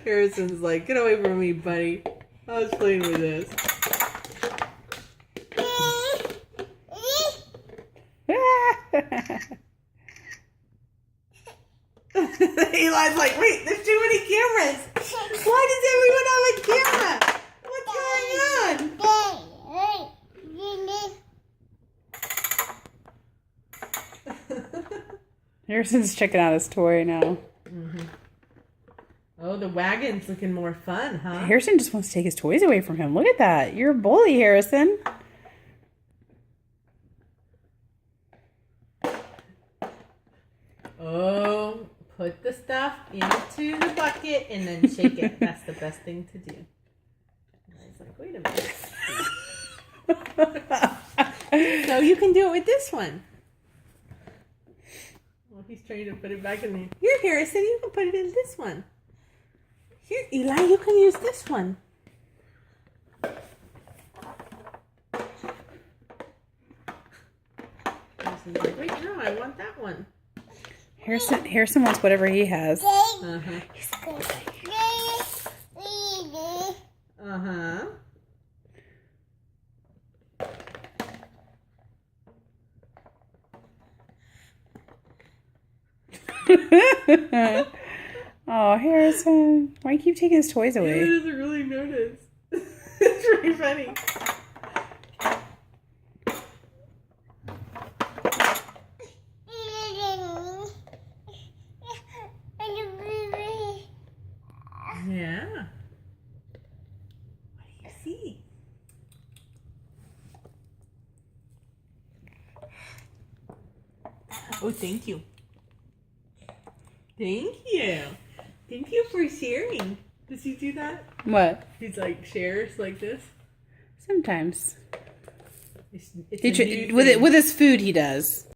Harrison's like, get away from me, buddy. I was playing with this. Eli's like, wait, there's too many cameras. Why does everyone have a camera? What's going on? Harrison's checking out his toy now. Mm-hmm. Oh, the wagon's looking more fun, huh? Harrison just wants to take his toys away from him. Look at that. You're a bully, Harrison. Oh, put the stuff into the bucket and then shake it. That's the best thing to do. And I was like, wait a minute. So you can do it with this one. Well, he's trying to put it back in there. Here, Harrison, you can put it in this one. Here, Eli, you can use this one. Harrison's like, wait, no, I want that one. Harrison wants whatever he has. Uh-huh. Uh-huh. Oh, Harrison. Why do you keep taking his toys He away? doesn't really notice. It's really funny. Yeah. What do you see? Oh, thank you. Thank you. Thank you for sharing. Does he do that? What? He's like shares like this. Sometimes. It's a new With thing. his food, he does.